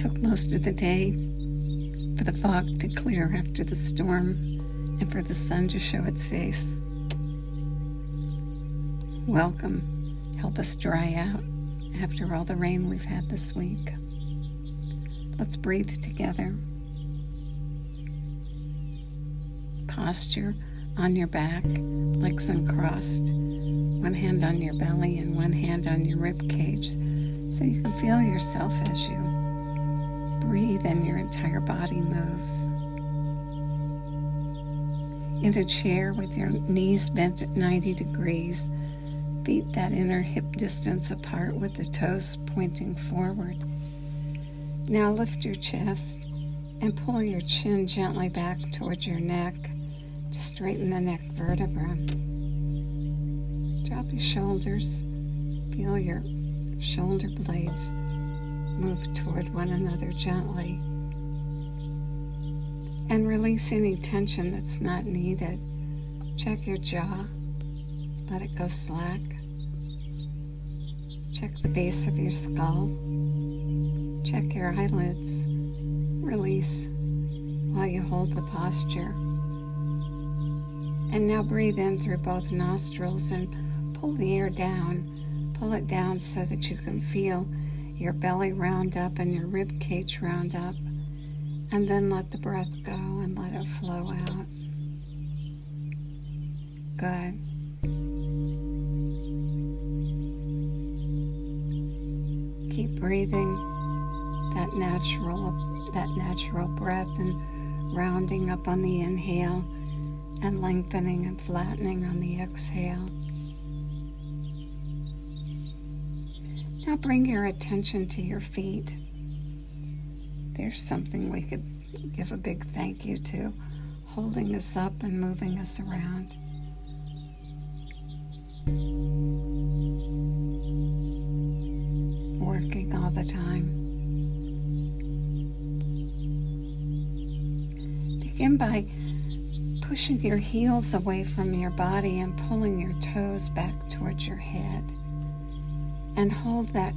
took most of the day for the fog to clear after the storm and for the sun to show its face. Welcome. Help us dry out after all the rain we've had this week. Let's breathe together. Posture on your back, legs uncrossed, one hand on your belly and one hand on your rib cage, so you can feel yourself as you breathe and your entire body moves. In a chair with your knees bent at 90 degrees, feet that inner hip distance apart with the toes pointing forward. Now lift your chest and pull your chin gently back towards your neck to straighten the neck vertebra. Drop your shoulders. Feel your shoulder blades move toward one another gently. And release any tension that's not needed. Check your jaw. Let it go slack. Check the base of your skull. Check your eyelids. Release while you hold the posture. And now breathe in through both nostrils and pull the air down. Pull it down so that you can feel your belly round up and your rib cage round up. And then let the breath go and let it flow out. Good. Keep breathing that natural breath and rounding up on the inhale and lengthening and flattening on the exhale. Now bring your attention to your feet. There's something we could give a big thank you to, holding us up and moving us around. Working all the time. Begin by pushing your heels away from your body and pulling your toes back towards your head. And hold that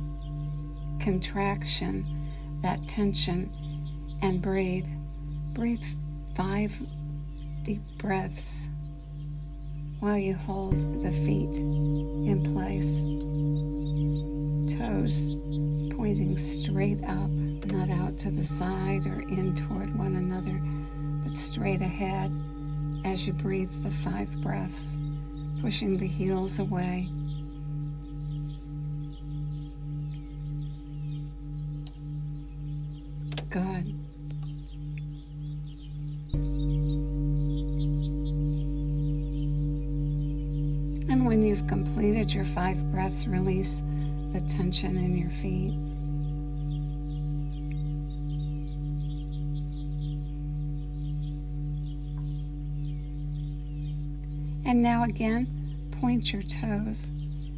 contraction, that tension, and breathe. Breathe 5 deep breaths while you hold the feet in place. Toes pointing straight up, not out to the side or in toward one another, but straight ahead as you breathe the 5 breaths, pushing the heels away. Good. And when you've completed your 5 breaths, release the tension in your feet. And now again, point your toes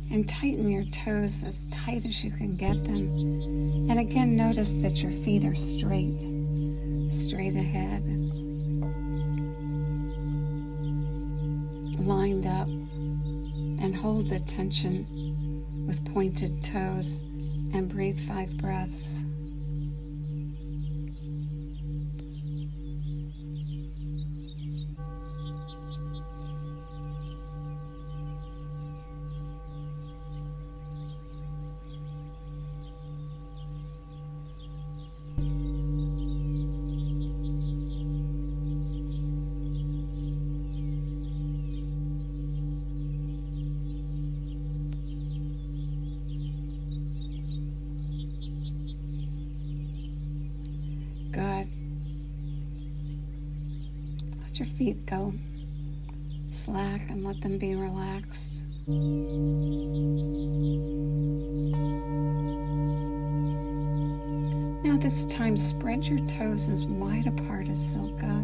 and tighten your toes as tight as you can get them. And again, notice that your feet are straight ahead, lined up, and hold the tension with pointed toes and breathe 5 breaths. Good. Let your feet go slack and let them be relaxed. Now this time, spread your toes as wide apart as they'll go.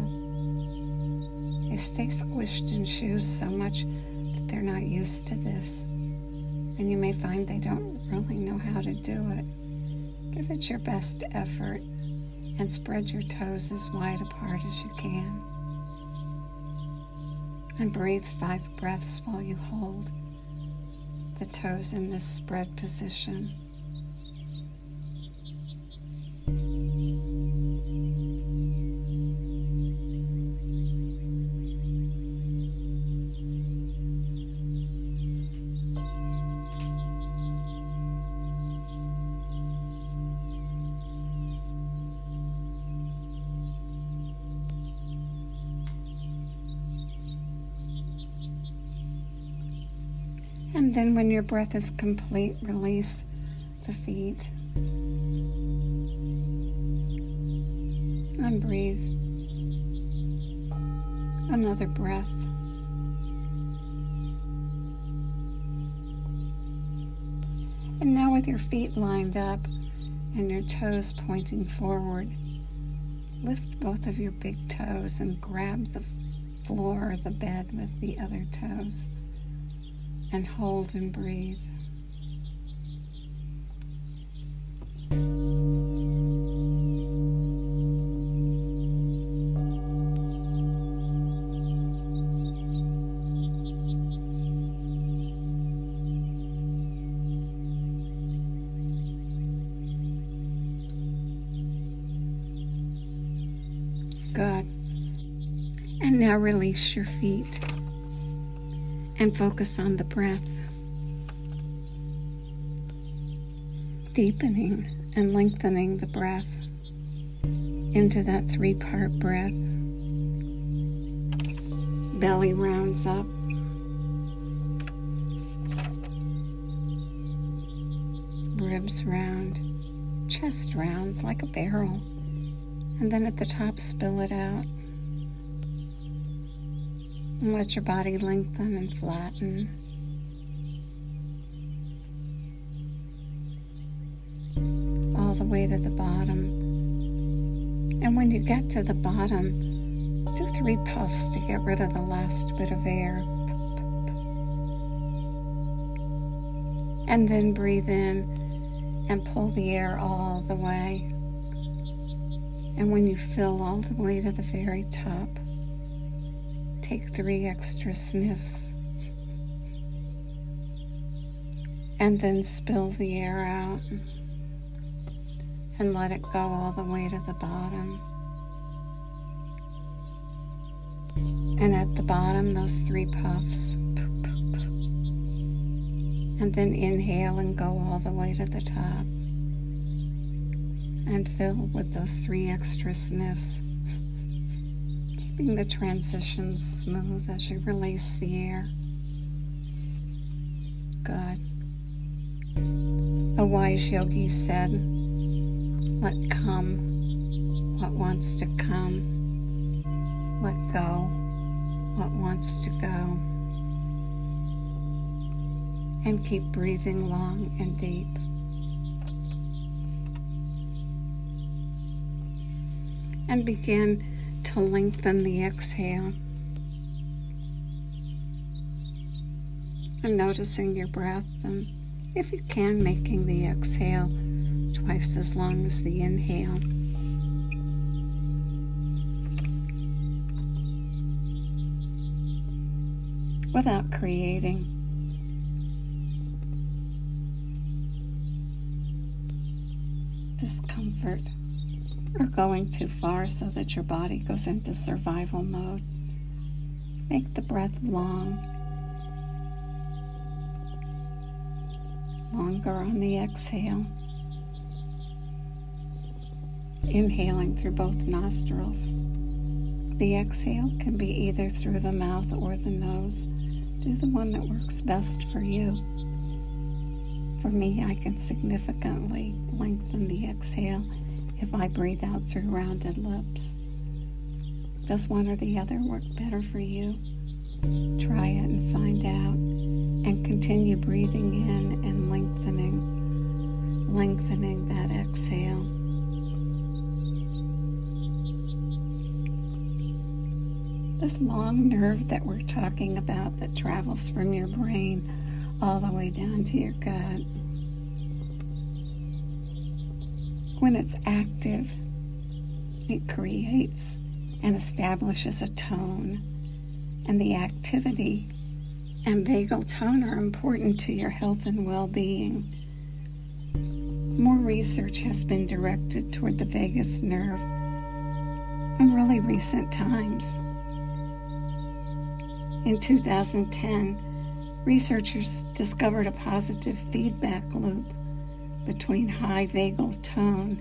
They stay squished in shoes so much that they're not used to this, and you may find they don't really know how to do it. Give it your best effort and spread your toes as wide apart as you can. And breathe 5 breaths while you hold the toes in this spread position. And then when your breath is complete, release the feet. And breathe another breath. And now with your feet lined up and your toes pointing forward, lift both of your big toes and grab the floor or the bed with the other toes and hold and breathe. Good. And now release your feet and focus on the breath, deepening and lengthening the breath into that 3-part breath. Belly rounds up. Ribs round. Chest rounds like a barrel. And then at the top, spill it out. And let your body lengthen and flatten. All the way to the bottom. And when you get to the bottom, do 3 puffs to get rid of the last bit of air. And then breathe in and pull the air all the way. And when you fill all the way to the very top, take 3 extra sniffs. And then spill the air out and let it go all the way to the bottom. And at the bottom, those 3 puffs. And then inhale and go all the way to the top. And fill with those 3 extra sniffs, keeping the transitions smooth as you release the air. Good. A wise yogi said, let come what wants to come. Let go what wants to go. And keep breathing long and deep. And begin to lengthen the exhale. And noticing your breath, and if you can, making the exhale twice as long as the inhale. Without creating discomfort or going too far so that your body goes into survival mode. Make the breath long, longer on the exhale, inhaling through both nostrils. The exhale can be either through the mouth or the nose. Do the one that works best for you. For me, I can significantly lengthen the exhale if I breathe out through rounded lips. Does one or the other work better for you? Try it and find out, and continue breathing in and lengthening that exhale. This long nerve that we're talking about that travels from your brain all the way down to your gut. When it's active, it creates and establishes a tone, and the activity and vagal tone are important to your health and well-being. More research has been directed toward the vagus nerve in really recent times. In 2010, researchers discovered a positive feedback loop between high vagal tone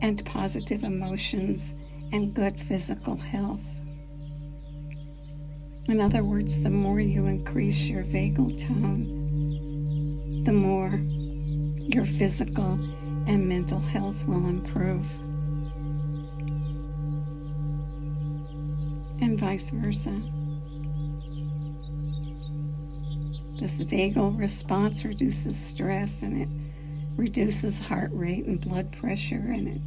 and positive emotions and good physical health. In other words, the more you increase your vagal tone, the more your physical and mental health will improve, and vice versa. This vagal response reduces stress, and it reduces heart rate and blood pressure, and it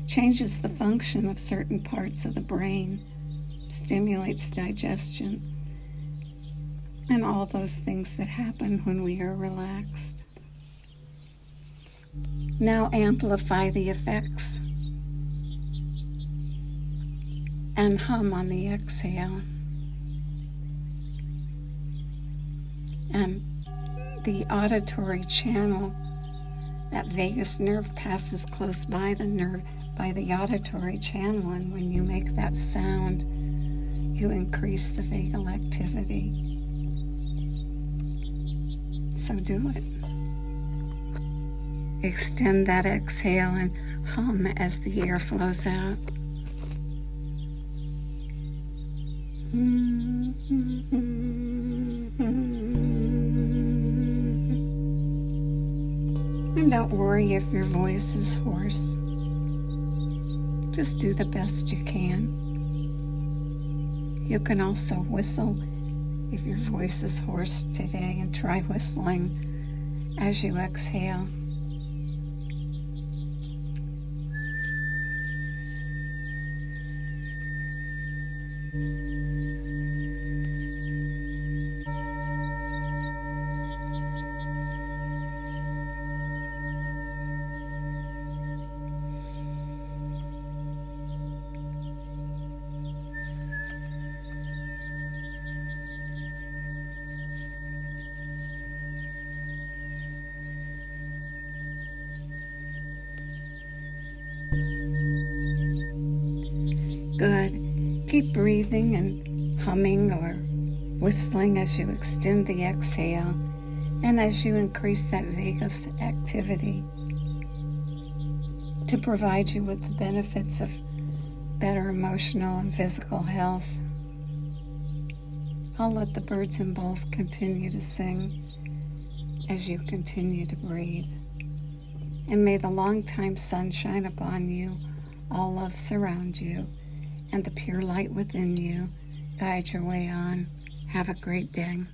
changes the function of certain parts of the brain, stimulates digestion, and all those things that happen when we are relaxed. Now amplify the effects and hum on the exhale. And the auditory channel, that vagus nerve passes close by the auditory channel, and when you make that sound, you increase the vagal activity. So do it. Extend that exhale and hum as the air flows out. And don't worry if your voice is hoarse. Just do the best you can. You can also whistle if your voice is hoarse today, and try whistling as you exhale. Good. Keep breathing and humming or whistling as you extend the exhale and as you increase that vagus activity to provide you with the benefits of better emotional and physical health. I'll let the birds and bulls continue to sing as you continue to breathe. And may the long-time sun shine upon you, all love surround you, and the pure light within you guide your way on. Have a great day.